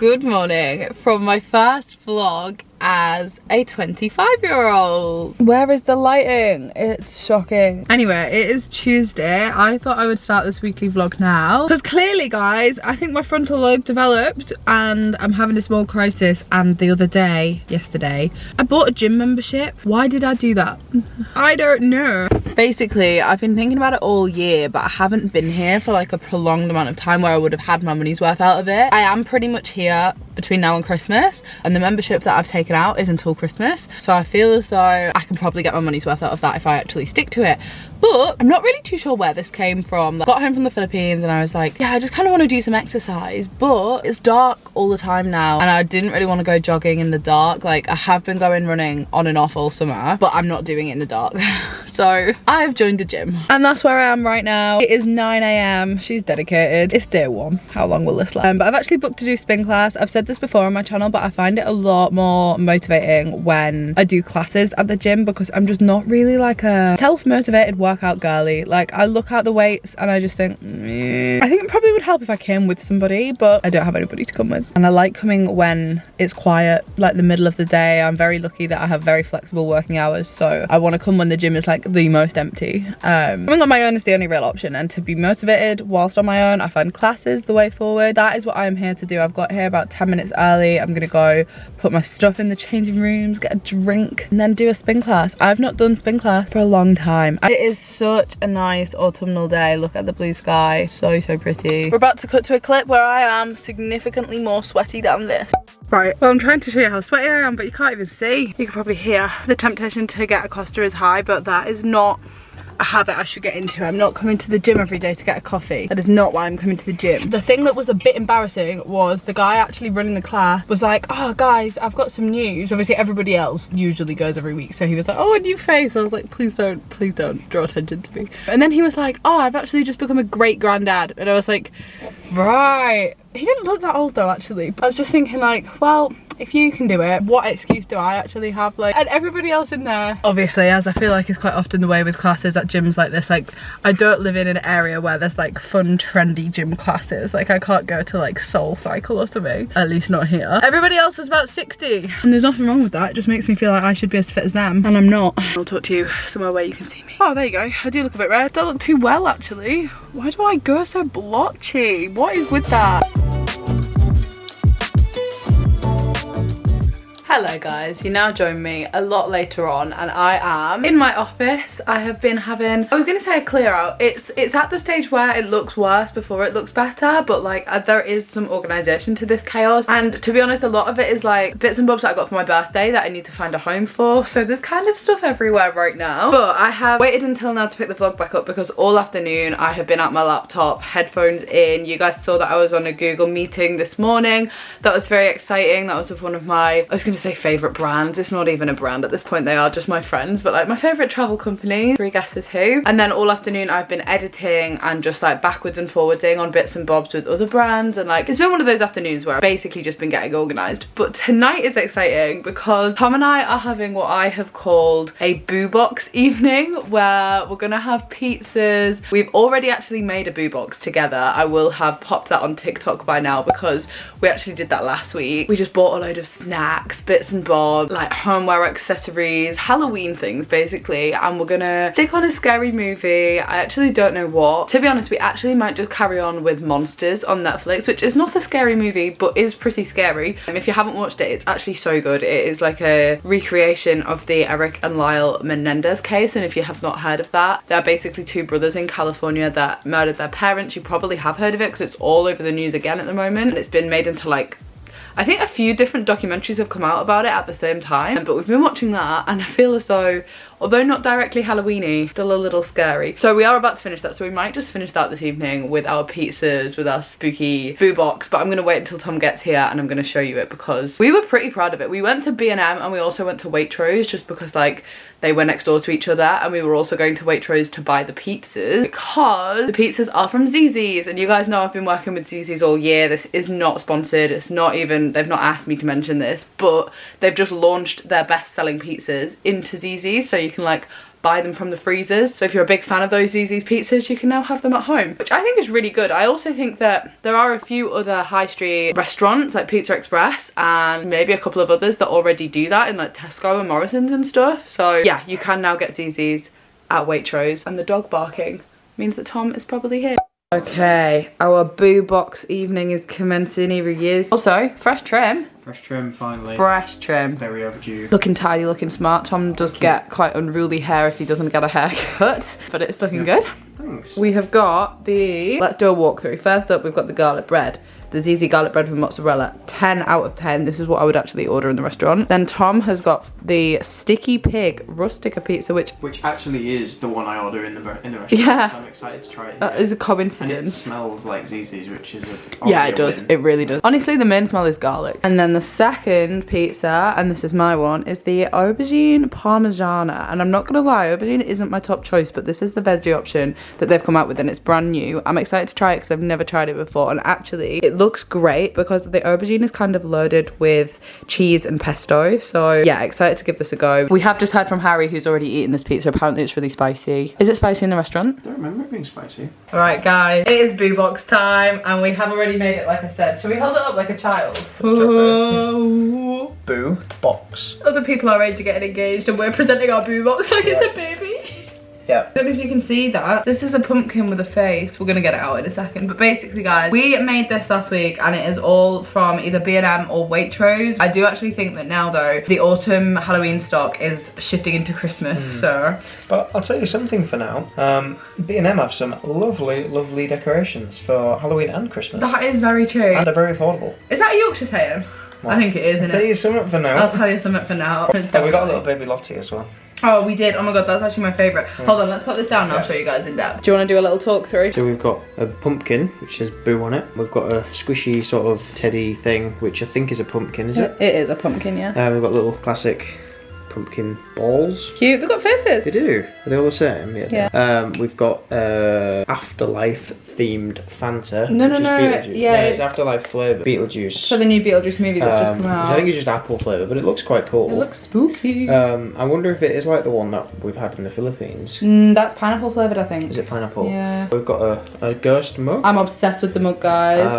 good morning from my first vlog as a 25-year-old. Where is the lighting? It's shocking. Anyway, it is Tuesday. I thought I would start this weekly vlog now because clearly, guys, I think my frontal lobe developed and I'm having a small crisis. And the other day, yesterday, I bought a gym membership. Why did I do that? I don't know. Basically, I've been thinking about it all year, but I haven't been here for like a prolonged amount of time where I would have had my money's worth out of it. I am pretty much here between now and Christmas, and the membership that I've taken out is until Christmas, so I feel as though I can probably get my money's worth out of that if I actually stick to it. But I'm not really too sure where this came from. I got home from the Philippines and I was like, yeah, I just kind of want to do some exercise, but it's dark all the time now and I didn't really want to go jogging in the dark. Like, I have been going running on and off all summer, but I'm not doing it in the dark. So I've joined a gym and that's where I am right now. It is 9 AM. She's dedicated. It's day one. How long will this last? But I've actually booked to do spin class. I've said this before on my channel, but I find it a lot more motivating when I do classes at the gym because I'm just not really like a self-motivated workout girly. Like, I look at the weights and I just think, I think it probably would help if I came with somebody, but I don't have anybody to come with. And I like coming when it's quiet, like the middle of the day. I'm very lucky that I have very flexible working hours, so I want to come when the gym is like the most empty. Coming on my own is the only real option, and to be motivated whilst on my own, I find classes the way forward. That is what I'm here to do. I've got here about 10 minutes early. I'm gonna go put my stuff in the changing rooms, get a drink, and then do a spin class. I've not done spin class for a long time. It is such a nice autumnal day. Look at the blue sky, so pretty. We're about to cut to a clip where I am significantly more sweaty than this. Right, well, I'm trying to show you how sweaty I am, but you can't even see. You can probably hear the temptation to get a Costa is high, but that is not a habit I should get into. I'm not coming to the gym every day to get a coffee. That is not why I'm coming to the gym. The thing that was a bit embarrassing was the guy actually running the class was like, oh guys, I've got some news. Obviously everybody else usually goes every week, so he was like, oh, a new face. I was like, please don't draw attention to me. And then he was like, oh, I've actually just become a great granddad. And I was like, right. He didn't look that old though, actually. I was just thinking like, well, if you can do it, what excuse do I actually have? Like, and everybody else in there, obviously, as I feel like is quite often the way with classes at gyms like this, like, I don't live in an area where there's like fun, trendy gym classes. Like, I can't go to like Soul Cycle or something, at least not here. Everybody else was about 60, and there's nothing wrong with that. It just makes me feel like I should be as fit as them, and I'm not. I'll talk to you somewhere where you can see me. Oh, there you go. I do look a bit red. I don't look too well, actually. Why do I go so blotchy? What is with that? Hello guys, you now join me a lot later on and I am in my office. I have been having, I was gonna say a clear out. It's at the stage where it looks worse before it looks better, but like there is some organisation to this chaos, and to be honest, a lot of it is like bits and bobs that I got for my birthday that I need to find a home for, so there's kind of stuff everywhere right now. But I have waited until now to pick the vlog back up because all afternoon I have been at my laptop, headphones in. You guys saw that I was on a Google meeting this morning. That was very exciting. That was with one of my, I was gonna say favorite brands. It's not even a brand at this point, they are just my friends, but like my favorite travel company. Three guesses who. And then all afternoon I've been editing and just like backwards and forwarding on bits and bobs with other brands, and like it's been one of those afternoons where I've basically just been getting organized. But tonight is exciting because Tom and I are having what I have called a boo box evening, where we're gonna have pizzas. We've already actually made a boo box together. I will have popped that on TikTok by now because we actually did that last week. We just bought a load of snacks, bits and bobs, like homeware accessories, Halloween things basically, and we're gonna stick on a scary movie. I actually don't know what. To be honest, we actually might just carry on with Monsters on Netflix, which is not a scary movie but is pretty scary. If you haven't watched it, it's actually so good. It is like a recreation of the Eric and Lyle Menendez case, and if you have not heard of that, they're basically two brothers in California that murdered their parents. You probably have heard of it because it's all over the news again at the moment, and it's been made into like, I think a few different documentaries have come out about it at the same time, but we've been watching that and I feel as though, although not directly Halloween-y, still a little scary. So we are about to finish that, so we might just finish that this evening with our pizzas, with our spooky boo box, but I'm gonna wait until Tom gets here and I'm gonna show you it because we were pretty proud of it. We went to B&M and we also went to Waitrose just because like they were next door to each other, and we were also going to Waitrose to buy the pizzas because the pizzas are from Zzz's, and you guys know I've been working with Zzz's all year. This is not sponsored, it's not even, they've not asked me to mention this, but they've just launched their best selling pizzas into Zzz's, so you can like buy them from the freezers. So if you're a big fan of those Zzz's pizzas, you can now have them at home, which I think is really good. I also think that there are a few other high street restaurants like Pizza Express and maybe a couple of others that already do that in like Tesco and Morrison's and stuff. So yeah, you can now get Zzz's at Waitrose. And the dog barking means that Tom is probably here. Okay, our boo box evening is commencing. Here he is. Also, fresh trim. Fresh trim, finally. Fresh trim. Very overdue. Looking tidy, looking smart. Tom does get quite unruly hair if he doesn't get a haircut, but it's looking good. Thanks. We have got the, let's do a walkthrough. First up, we've got the garlic bread. The Zz garlic bread with mozzarella. 10 out of 10. This is what I would actually order in the restaurant. Then Tom has got the sticky pig rustica pizza, which actually is the one I order in the restaurant. Yeah. So I'm excited to try it. That is a coincidence. And it smells like Zzz's, which is a yeah, it does. It really does. Honestly, the main smell is garlic. And then the second pizza, and this is my one, is the aubergine parmigiana. And I'm not gonna lie, aubergine isn't my top choice, but this is the veggie option that they've come out with, and it's brand new. I'm excited to try it because I've never tried it before, and actually it looks great because the aubergine is kind of loaded with cheese and pesto. So yeah, excited to give this a go. We have just heard from Harry, who's already eaten this pizza. Apparently it's really spicy. Is it spicy in the restaurant? I don't remember it being spicy. All right guys, it is boo box time, and we have already made it like I said. Shall we hold it up like a child? Boo box. Other people our age are getting engaged and we're presenting our boo box like it's a baby. Yeah. I don't know if you can see that. This is a pumpkin with a face. We're gonna get it out in a second. But basically guys, we made this last week and it is all from either B&M or Waitrose. I do actually think that now though, the autumn Halloween stock is shifting into Christmas, so. But I'll tell you something for now. B&M have some lovely, lovely decorations for Halloween and Christmas. That is very true. And they're very affordable. Is that a Yorkshire saying? Well, I think it is, isn't it? I'll tell you something for now. I'll tell you something for now. Oh, we got a little baby Lottie as well. Oh, we did. Oh my god, that's actually my favourite. Hold on, let's put this down and I'll show you guys in depth. Do you want to do a little talk through? So we've got a pumpkin, which says Boo on it. We've got a squishy sort of teddy thing, which I think is a pumpkin, is it? It is a pumpkin, yeah. We've got little classic pumpkin balls. Cute, they've got faces. They do. Are they all the same? Yeah. We've got Afterlife themed Fanta. No, which is Beetlejuice. yeah, it's Afterlife flavour. Beetlejuice. For the new Beetlejuice movie that's just come out. Which I think is just apple flavour, but it looks quite cool. It looks spooky. I wonder if it is like the one that we've had in the Philippines. That's pineapple flavoured, I think. Is it pineapple? Yeah. We've got a ghost mug. I'm obsessed with the mug, guys.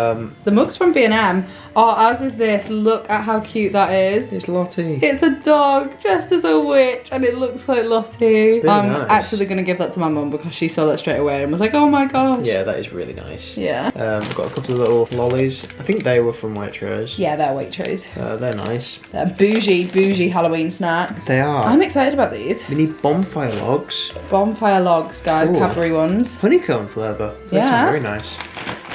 The mug's from B&M. Oh, as is this. Look at how cute that is. It's Lottie. It's a dog dressed as a witch and it looks like Lottie. I'm actually going to give that to my mum because she saw that straight away and was like, oh my gosh. Yeah, that is really nice. Yeah. We've got a couple of little lollies. I think they were from Waitrose. Yeah, they're Waitrose. They're nice. They're bougie Halloween snacks. They are. I'm excited about these. We need bonfire logs. Bonfire logs, guys. Ooh. Cadbury ones. Honeycomb flavour. That's very nice.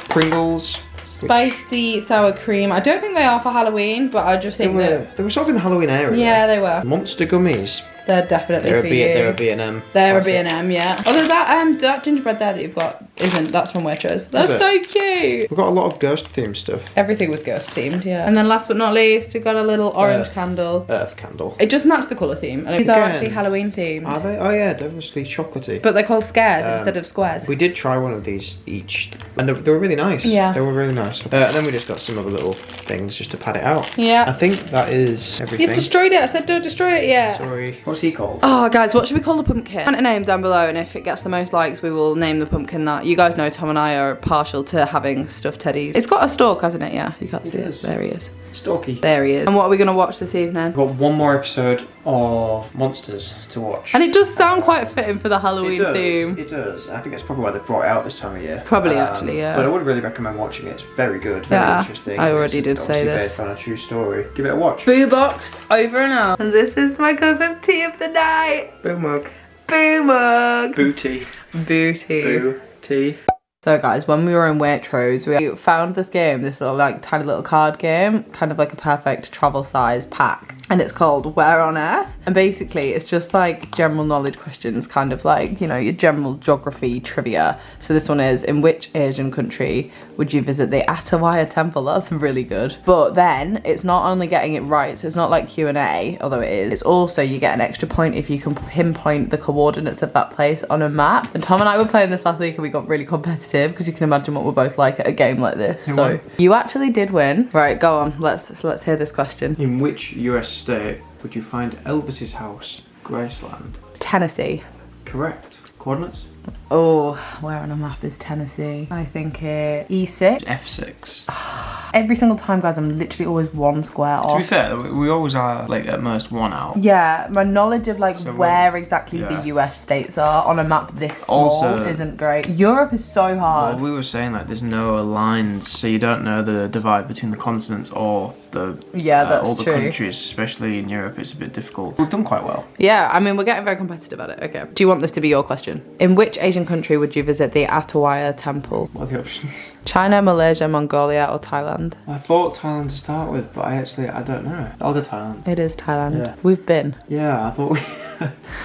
Pringles. Spicy sour cream. I don't think they are for Halloween, but I just think they were sort of in the Halloween area. Yeah, they were. Monster gummies. They're definitely for you. They're a B&M. They're a B&M, yeah. Although that gingerbread there that you've got that's from Waitrose. That's so cute. We've got a lot of ghost themed stuff. Everything was ghost themed, yeah. And then last but not least, we've got a little orange candle. Earth candle. It just matched the colour theme. And these are actually Halloween themed. Are they? Oh yeah, they're obviously chocolatey. But they're called squares instead of squares. We did try one of these each, and they were really nice. Yeah. They were really nice. And then we just got some other little things just to pad it out. Yeah. I think that is everything. You've destroyed it. I said don't destroy it yet. Sorry. What's he called? Oh, guys, what should we call the pumpkin? Comment a name down below, and if it gets the most likes, we will name the pumpkin that. You guys know Tom and I are partial to having stuffed teddies. It's got a stalk, hasn't it? Yeah, you can't see it. There he is. Stalky. There he is. And what are we going to watch this evening? We've got one more episode of Monsters to watch. And it does sound quite fitting for the Halloween theme. It does. I think that's probably why they brought it out this time of year. Probably, actually, yeah. But I would really recommend watching it. It's very good, very interesting. I already did say this. Based on a true story. Give it a watch. Boo box, over and out. And this is my cup of tea of the night. Boo mug. Boo mug. Booty. Booty. Boo tea. So guys, when we were in Waitrose, we found this game, this little like tiny little card game, kind of like a perfect travel size pack. And it's called Where on Earth? And basically it's just like general knowledge questions, kind of like, you know, your general geography trivia. So this one is, in which Asian country would you visit the Attawaya temple? That's really good. But then it's not only getting it right, so it's not like Q&A, although it is. It's also you get an extra point if you can pinpoint the coordinates of that place on a map. And Tom and I were playing this last week and we got really competitive because you can imagine what we're both like at a game like this. So you actually did win. Right, go on, let's hear this question. In which US state would you find Elvis's house, Graceland? Tennessee. Correct. Coordinates? Oh, where on a map is Tennessee? I think it's E6. F6. Every single time, guys, I'm literally always one square off. To be fair, we always are like at most one out. Yeah, my knowledge of like So where exactly the US states are on a map this small Also, isn't great. Europe is so hard. Well, we were saying like there's no lines, so you don't know the divide between the continents or the that's all the true. countries, especially in Europe. It's a bit difficult. We've done quite well. Yeah, I mean, we're getting very competitive at it. Okay. Do you want this to be your question? In which Asian country would you visit the Atawaya temple? What are the options? China, Malaysia, Mongolia, or Thailand? I thought Thailand to start with, but I don't know. I'll go Thailand. It is Thailand. Yeah. We've been. Yeah, I thought we...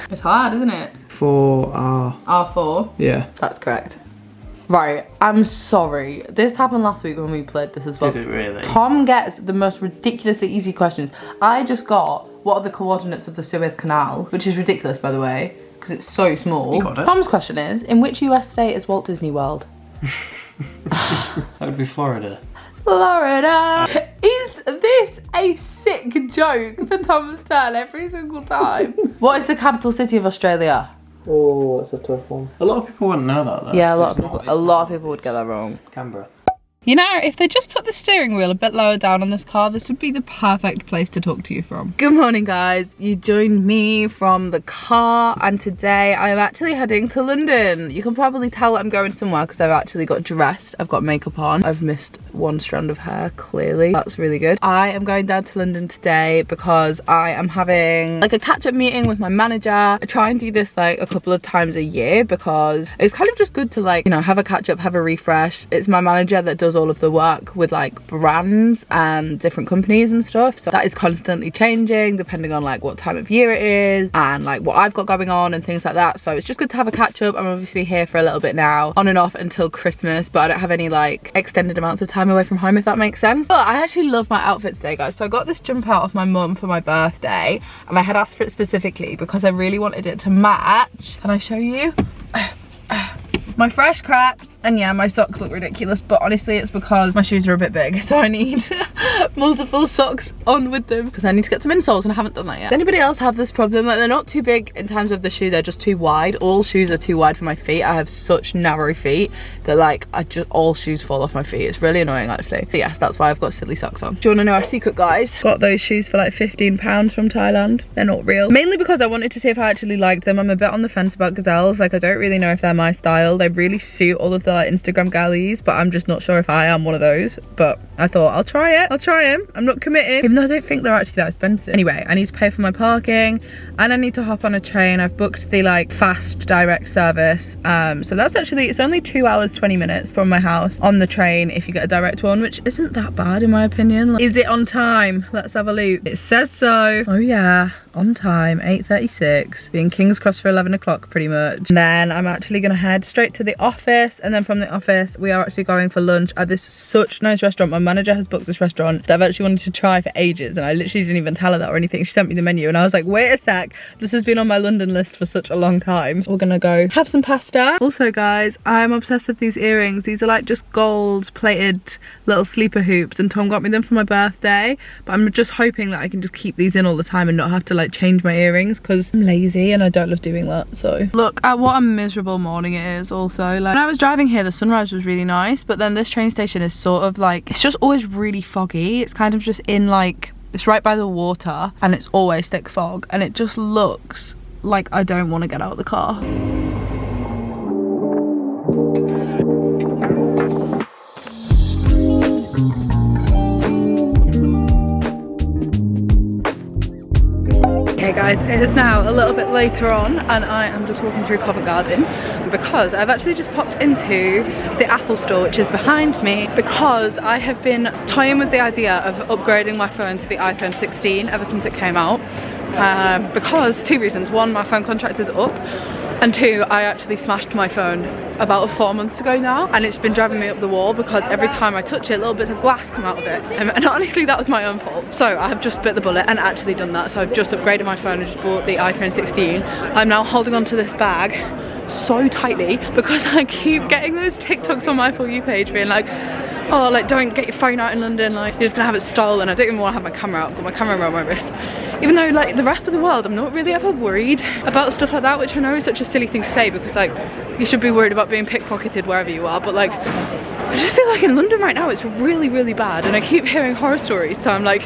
It's hard, isn't it? For R4? Yeah. That's correct. Right, I'm sorry. This happened last week when we played this as well. Did it really? Tom gets the most ridiculously easy questions. I just got, what are the coordinates of the Suez Canal? Which is ridiculous, by the way, because it's so small. You got it. Tom's question is, in which US state is Walt Disney World? That would be Florida. Florida. Is this a sick joke for Tom's turn every single time? What is the capital city of Australia? Oh, that's a tough one. A lot of people wouldn't know that though. Yeah, a lot of people would get that wrong. Canberra. You know, if they just put the steering wheel a bit lower down on this car, this would be the perfect place to talk to you from. Good morning, guys. You joined me from the car, and today I'm actually heading to London. You can probably tell I'm going somewhere because I've actually got dressed. I've got makeup on. I've missed one strand of hair, clearly. That's really good. I am going down to London today because I am having like a catch-up meeting with my manager. I try and do this like a couple of times a year because it's kind of just good to like, you know, have a catch-up, have a refresh. It's my manager that does all of the work with like brands and different companies and stuff, so that is constantly changing depending on like what time of year it is and like what I've got going on and things like that. So it's just good to have a catch up. I'm obviously here for a little bit now, on and off until Christmas, but I don't have any like extended amounts of time away from home, if that makes sense. But I actually love my outfit today, guys. So I got this jumper out of my mum for my birthday, and I had asked for it specifically because I really wanted it to match. Can I show you? My fresh crepes, and yeah, my socks look ridiculous, but honestly it's because my shoes are a bit big, so I need multiple socks on with them because I need to get some insoles and I haven't done that yet. Does anybody else have this problem? Like, they're not too big in terms of the shoe, they're just too wide. All shoes are too wide for my feet. I have such narrow feet that like all shoes fall off my feet. It's really annoying actually. But yes, that's why I've got silly socks on. Do you want to know our secret, guys? Got those shoes for like £15 from Thailand. They're not real. Mainly because I wanted to see if I actually liked them. I'm a bit on the fence about gazelles. Like, I don't really know if they're my style. They really suit all of the like Instagram galleys, but I'm just not sure if I am one of those. But I thought I'll try it. I'll try them. I'm not committing, even though I don't think they're actually that expensive. Anyway, I need to pay for my parking and I need to hop on a train. I've booked the like fast direct service. So that's actually, it's only 2 hours 20 minutes from my house on the train if you get a direct one, which isn't that bad in my opinion. Like, is it on time? Let's have a look. It says so. Oh yeah, on time, 8:36. Being King's Cross for 11 o'clock pretty much. And then I'm actually gonna head straight to the office, and then from the office we are actually going for lunch at this such nice restaurant. My manager has booked this restaurant that I've actually wanted to try for ages, and I literally didn't even tell her that or anything. She sent me the menu and I was like, wait a sec, this has been on my London list for such a long time. We're gonna go have some pasta. Also guys, I'm obsessed with these earrings. These are like just gold plated little sleeper hoops, and Tom got me them for my birthday, but I'm just hoping that I can just keep these in all the time and not have to like change my earrings because I'm lazy and I don't love doing that. So look at what a miserable morning it is. Also, like, when I was driving here the sunrise was really nice, but then this train station is sort of like, it's just always really foggy. It's kind of just in like, it's right by the water and it's always thick fog, and it just looks like I don't want to get out of the car. Okay guys, it is now a little bit later on and I am just walking through Covent Garden because I've actually just popped into the Apple store, which is behind me, because I have been toying with the idea of upgrading my phone to the iPhone 16 ever since it came out. Because two reasons. One, my phone contract is up, and two, I actually smashed my phone about 4 months ago now, and it's been driving me up the wall because every time I touch it, little bits of glass come out of it, and honestly that was my own fault. So I have just bit the bullet and actually done that. So I've just upgraded my phone and just bought the iPhone 16. I'm now holding on to this bag so tightly because I keep getting those TikToks on my For You page being like, oh, like, don't get your phone out in London, like, you're just gonna have it stolen. I don't even want to have my camera out. I've got my camera around my wrist. Even though, like, the rest of the world, I'm not really ever worried about stuff like that, which I know is such a silly thing to say, because, like, you should be worried about being pickpocketed wherever you are, but, like, I just feel like in London right now it's really, really bad, and I keep hearing horror stories, so I'm like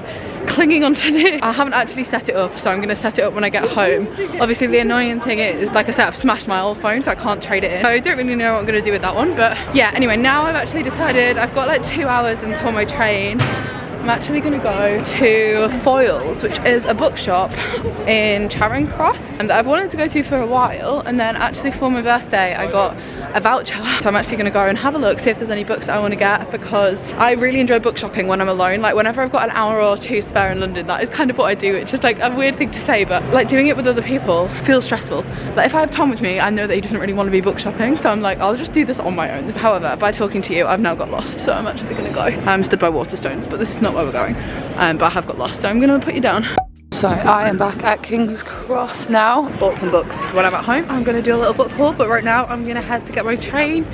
clinging onto this. I haven't actually set it up, so I'm gonna set it up when I get home. Obviously the annoying thing is, like I said, I've smashed my old phone, so I can't trade it in. So I don't really know what I'm gonna do with that one, but yeah, anyway, now I've actually decided I've got like 2 hours until my train. I'm actually gonna go to Foyles, which is a bookshop in Charing Cross, and I've wanted to go to for a while, and then actually for my birthday I got a voucher, so I'm actually gonna go and have a look, see if there's any books that I want to get, because I really enjoy book shopping when I'm alone. Like, whenever I've got an hour or two spare in London, that is kind of what I do. It's just like a weird thing to say, but like doing it with other people feels stressful. Like, if I have Tom with me, I know that he doesn't really want to be book shopping, so I'm like, I'll just do this on my own. However, by talking to you, I've now got lost, so I'm actually gonna go. I'm stood by Waterstones, but this is not where we're going, but I have got lost, so I'm gonna put you down. So I am back at King's Cross now. Bought some books. When I'm at home, I'm gonna do a little book haul, but right now I'm gonna head to get my train.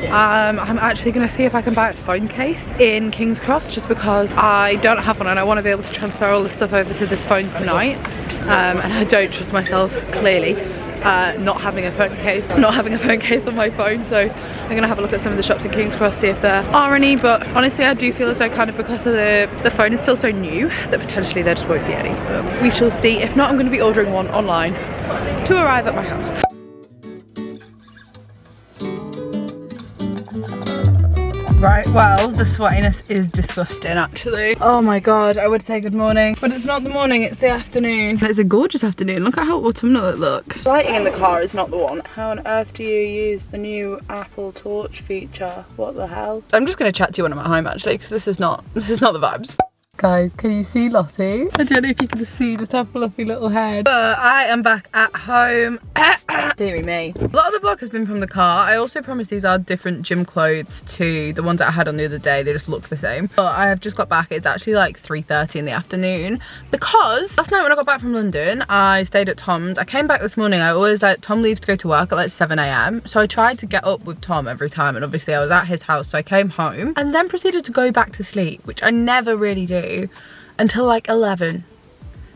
I'm actually gonna see if I can buy a phone case in King's Cross, just because I don't have one and I want to be able to transfer all the stuff over to this phone tonight. And I don't trust myself, clearly, not having a phone case on my phone, so I'm gonna have a look at some of the shops in King's Cross, see if there are any. But honestly, I do feel as though, kind of because of the phone is still so new, that potentially there just won't be any, but we shall see. If not, I'm gonna be ordering one online to arrive at my house. Right, well, the sweatiness is disgusting actually. Oh my god, I would say good morning, but it's not the morning, it's the afternoon. It's a gorgeous afternoon. Look at how autumnal it looks. Lighting in the car is not the one. How on earth do you use the new Apple Torch feature? What the hell? I'm just gonna chat to you when I'm at home actually, because this is not the vibes. Guys, can you see Lottie? I don't know if you can see just her fluffy little head. But I am back at home. Deary me. A lot of the vlog has been from the car. I also promise these are different gym clothes to the ones that I had on the other day. They just look the same. But I have just got back. It's actually like 3:30 in the afternoon, because last night when I got back from London, I stayed at Tom's. I came back this morning. I always, like, Tom leaves to go to work at like 7 AM. So I tried to get up with Tom every time, and obviously I was at his house, so I came home and then proceeded to go back to sleep, which I never really do until like 11.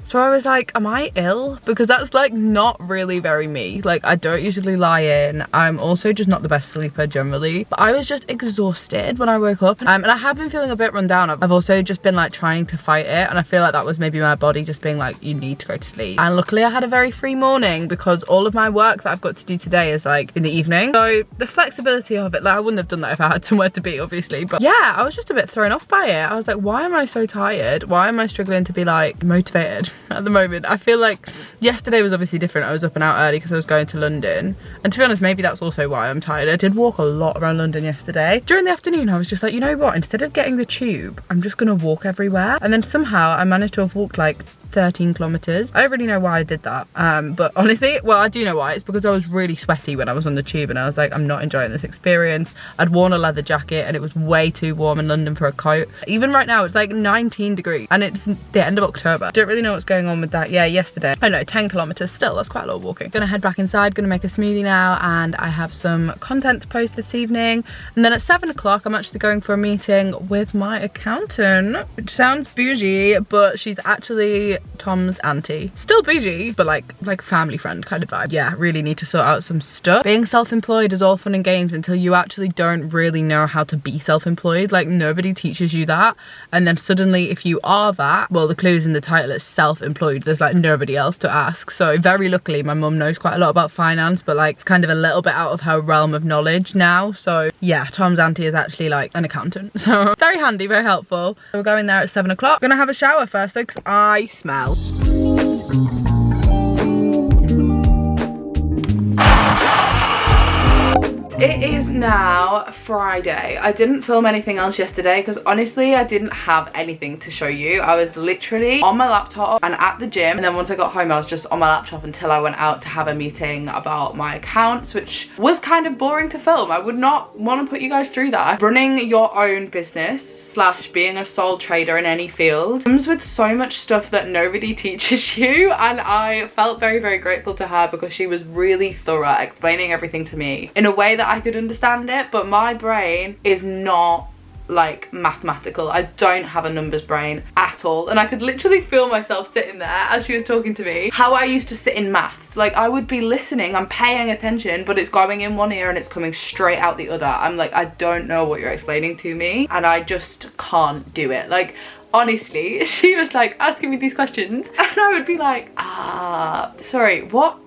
So I was like, am I ill? Because that's like not really very me. Like, I don't usually lie in. I'm also just not the best sleeper generally. But I was just exhausted when I woke up. And I have been feeling a bit run down. I've also just been like trying to fight it. And I feel like that was maybe my body just being like, you need to go to sleep. And luckily I had a very free morning, because all of my work that I've got to do today is like in the evening. So the flexibility of it, like, I wouldn't have done that if I had somewhere to be, obviously. But yeah, I was just a bit thrown off by it. I was like, why am I so tired? Why am I struggling to be like motivated at the moment? I feel like yesterday was obviously different. I was up and out early because I was going to London, and to be honest, maybe that's also why I'm tired. I did walk a lot around London yesterday. During the afternoon I was just like, you know what, instead of getting the tube, I'm just gonna walk everywhere. And then somehow I managed to have walked like 13 kilometers. I don't really know why I did that, but honestly, well, I do know why. It's because I was really sweaty when I was on the tube, and I was like, I'm not enjoying this experience. I'd worn a leather jacket and it was way too warm in London for a coat. Even right now it's like 19 degrees and it's the end of October. Don't really know what's going on with that. Yeah, yesterday, I know, 10 kilometers still, that's quite a lot of walking. Gonna head back inside, gonna make a smoothie now, and I have some content to post this evening. And then at 7 o'clock I'm actually going for a meeting with my accountant, which sounds bougie, but she's actually Tom's auntie. Still bougie, but like family friend kind of vibe. Yeah, really need to sort out some stuff. Being self-employed is all fun and games until you actually don't really know how to be self-employed. Like, nobody teaches you that, and then suddenly if you are that, well, the clue is in the title, it's self-employed. There's like nobody else to ask. So very luckily my mum knows quite a lot about finance, but like kind of a little bit out of her realm of knowledge now. So yeah, Tom's auntie is actually like an accountant, so very handy, very helpful. We're going there at 7 o'clock. Gonna have a shower first though, because I smell. It is now Friday. I didn't film anything else yesterday because honestly I didn't have anything to show you. I was literally on my laptop and at the gym, and then once I got home I was just on my laptop until I went out to have a meeting about my accounts, which was kind of boring to film. I would not want to put you guys through that. Running your own business / being a sole trader in any field comes with so much stuff that nobody teaches you, and I felt very, very grateful to her because she was really thorough explaining everything to me in a way that I could understand it, but my brain is not like mathematical. I don't have a numbers brain at all, and I could literally feel myself sitting there as she was talking to me, how I used to sit in maths. Like, I would be listening, I'm paying attention, but it's going in one ear and it's coming straight out the other. I'm like, I don't know what you're explaining to me, and I just can't do it. Like, honestly, she was like asking me these questions and I would be like, sorry, what?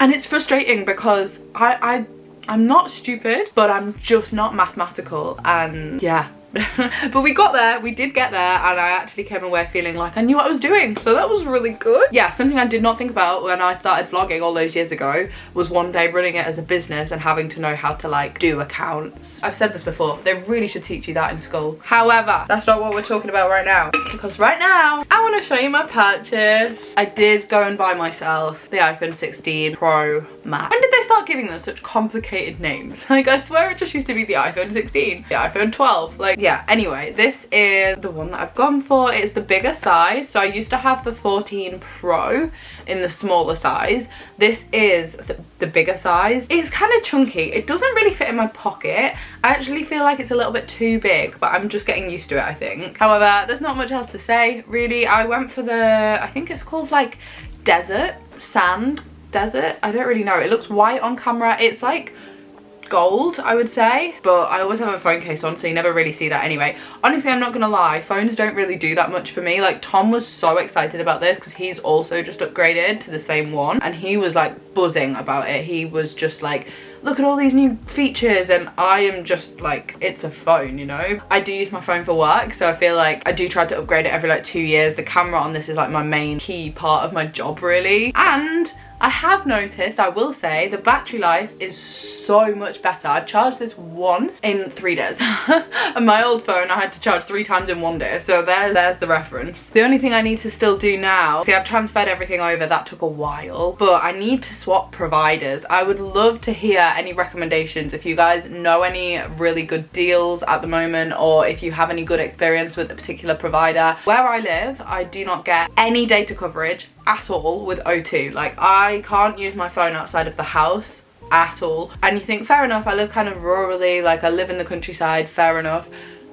And it's frustrating because I'm not stupid, but I'm just not mathematical, and yeah. But we got there, we did get there, and I actually came away feeling like I knew what I was doing, so that was really good. Yeah, something I did not think about when I started vlogging all those years ago was one day running it as a business and having to know how to like do accounts. I've said this before, they really should teach you that in school. However, that's not what we're talking about right now, because right now I want to show you my purchase. I did go and buy myself the iPhone 16 Pro Max. When did they start giving them such complicated names? Like, I swear it just used to be the iPhone 16, the iPhone 12, like, yeah. Anyway, this is the one that I've gone for. It's the bigger size. So I used to have the 14 Pro in the smaller size. This is the bigger size. It's kind of chunky. It doesn't really fit in my pocket. I actually feel like it's a little bit too big, but I'm just getting used to it, I think. However, there's not much else to say, really. I went for the, I think it's called like sand desert. I don't really know. It looks white on camera. It's like gold, I would say, but I always have a phone case on, so you never really see that anyway. Honestly, I'm not gonna lie, phones don't really do that much for me. Like, Tom was so excited about this because he's also just upgraded to the same one, and he was like buzzing about it. He was just like, look at all these new features, and I am just like, it's a phone, you know? I do use my phone for work, so I feel like I do try to upgrade it every like 2 years. The camera on this is like my main key part of my job, really. And I have noticed, I will say, the battery life is so much better. I've charged this once in 3 days. And my old phone, I had to charge 3 times in 1 day. So there's the reference. The only thing I need to still do now, see, I've transferred everything over. That took a while, but I need to swap providers. I would love to hear any recommendations. If you guys know any really good deals at the moment, or if you have any good experience with a particular provider. Where I live, I do not get any data coverage at all with O2. Like, I can't use my phone outside of the house at all. And you think, fair enough, I live kind of rurally, like I live in the countryside, fair enough.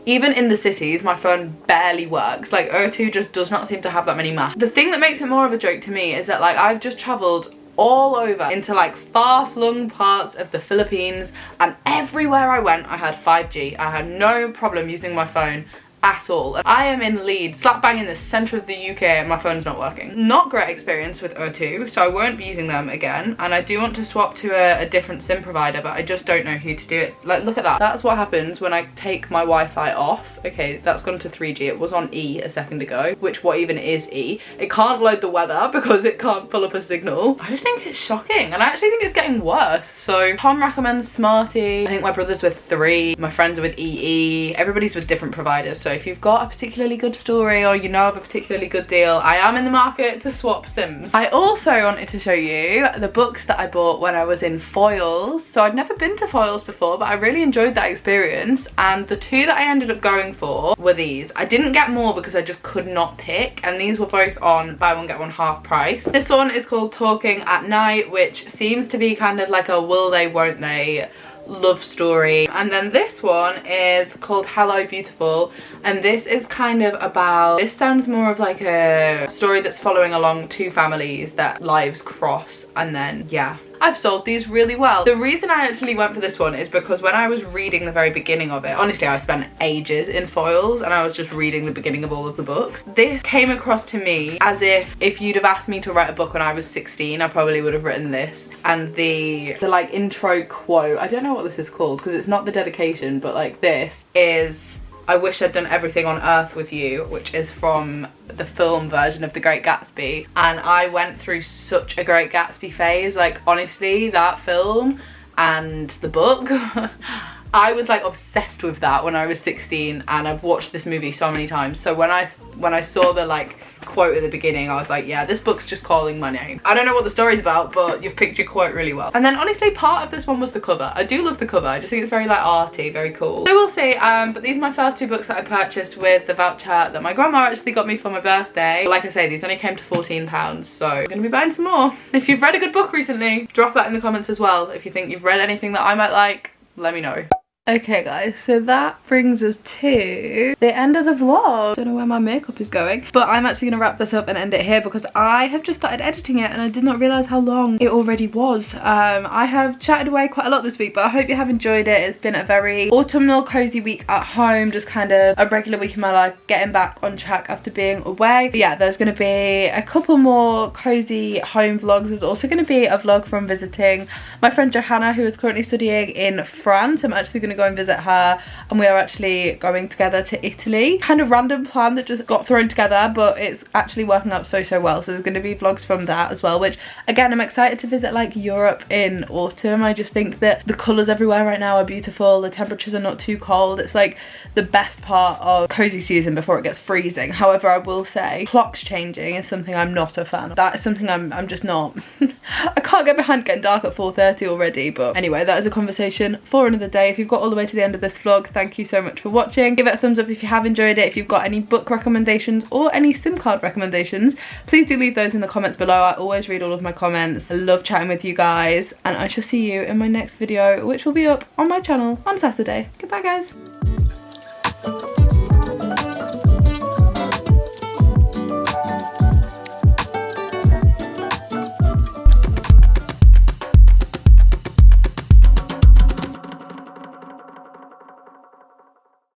Even in the cities, my phone barely works. Like, O2 just does not seem to have that many maps. The thing that makes it more of a joke to me is that, like, I've just travelled all over into like far-flung parts of the Philippines, and everywhere I went I had 5G. I had no problem using my phone at all. And I am in Leeds, slap bang in the centre of the UK, and my phone's not working. Not great experience with O2, so I won't be using them again. And I do want to swap to a different SIM provider, but I just don't know who to do it. Like, look at that. That's what happens when I take my Wi-Fi off. Okay, that's gone to 3G. It was on E a second ago, which what even is E? It can't load the weather because it can't pull up a signal. I just think it's shocking, and I actually think it's getting worse. So Tom recommends Smarty. I think my brother's with 3. My friends are with EE. Everybody's with different providers. So if you've got a particularly good story, or you know of a particularly good deal, I am in the market to swap SIMs. I also wanted to show you the books that I bought when I was in Foyles. So I'd never been to Foyles before, but I really enjoyed that experience, and the 2 that I ended up going for were these. I didn't get more because I just could not pick, and these were both on buy one get one half price. This one is called Talking at Night, which seems to be kind of like a will they won't they love story. And then this one is called Hello Beautiful, and this is kind of about, this sounds more of like a story that's following along 2 families that lives cross, and then yeah, I've sold these really well. The reason I actually went for this one is because when I was reading the very beginning of it, honestly I spent ages in Foyles and I was just reading the beginning of all of the books. This came across to me as if you'd have asked me to write a book when I was 16, I probably would have written this. And the like intro quote, I don't know what this is called because it's not the dedication, but like this is, I wish I'd done everything on earth with you, which is from the film version of The Great Gatsby. And I went through such a Great Gatsby phase. Like, honestly, that film and the book, I was like obsessed with that when I was 16, and I've watched this movie so many times. So when I saw the like quote at the beginning, I was like, yeah, this book's just calling my name. I don't know what the story's about, but you've picked your quote really well. And then honestly, part of this one was the cover. I do love the cover. I just think it's very like arty, very cool. So we'll see. But these are my first 2 books that I purchased with the voucher that my grandma actually got me for my birthday. Like I say, these only came to £14, so I'm gonna be buying some more. If you've read a good book recently, drop that in the comments as well. If you think you've read anything that I might like, let me know. Okay guys, so that brings us to the end of the vlog. Don't know where my makeup is going, but I'm actually gonna wrap this up and end it here because I have just started editing it and I did not realize how long it already was. I have chatted away quite a lot this week, but I hope you have enjoyed it. It's been a very autumnal cozy week at home, just kind of a regular week in my life, getting back on track after being away. But yeah, there's gonna be a couple more cozy home vlogs. There's also gonna be a vlog from visiting my friend Johanna, who is currently studying in France. I'm actually gonna go and visit her, and we are actually going together to Italy. Kind of random plan that just got thrown together, but it's actually working out so well. So there's going to be vlogs from that as well, which again, I'm excited to visit like Europe in autumn. I just think that the colours everywhere right now are beautiful. The temperatures are not too cold. It's like the best part of cozy season before it gets freezing. However, I will say clocks changing is something I'm not a fan of. That is something I'm just not I can't get behind getting dark at 4:30 already. But anyway, that is a conversation for another day. If you've got all the way to the end of this vlog, thank you so much for watching. Give it a thumbs up if you have enjoyed it. If you've got any book recommendations or any SIM card recommendations, please do leave those in the comments below. I always read all of my comments. I love chatting with you guys, and I shall see you in my next video, which will be up on my channel on Saturday. Goodbye guys.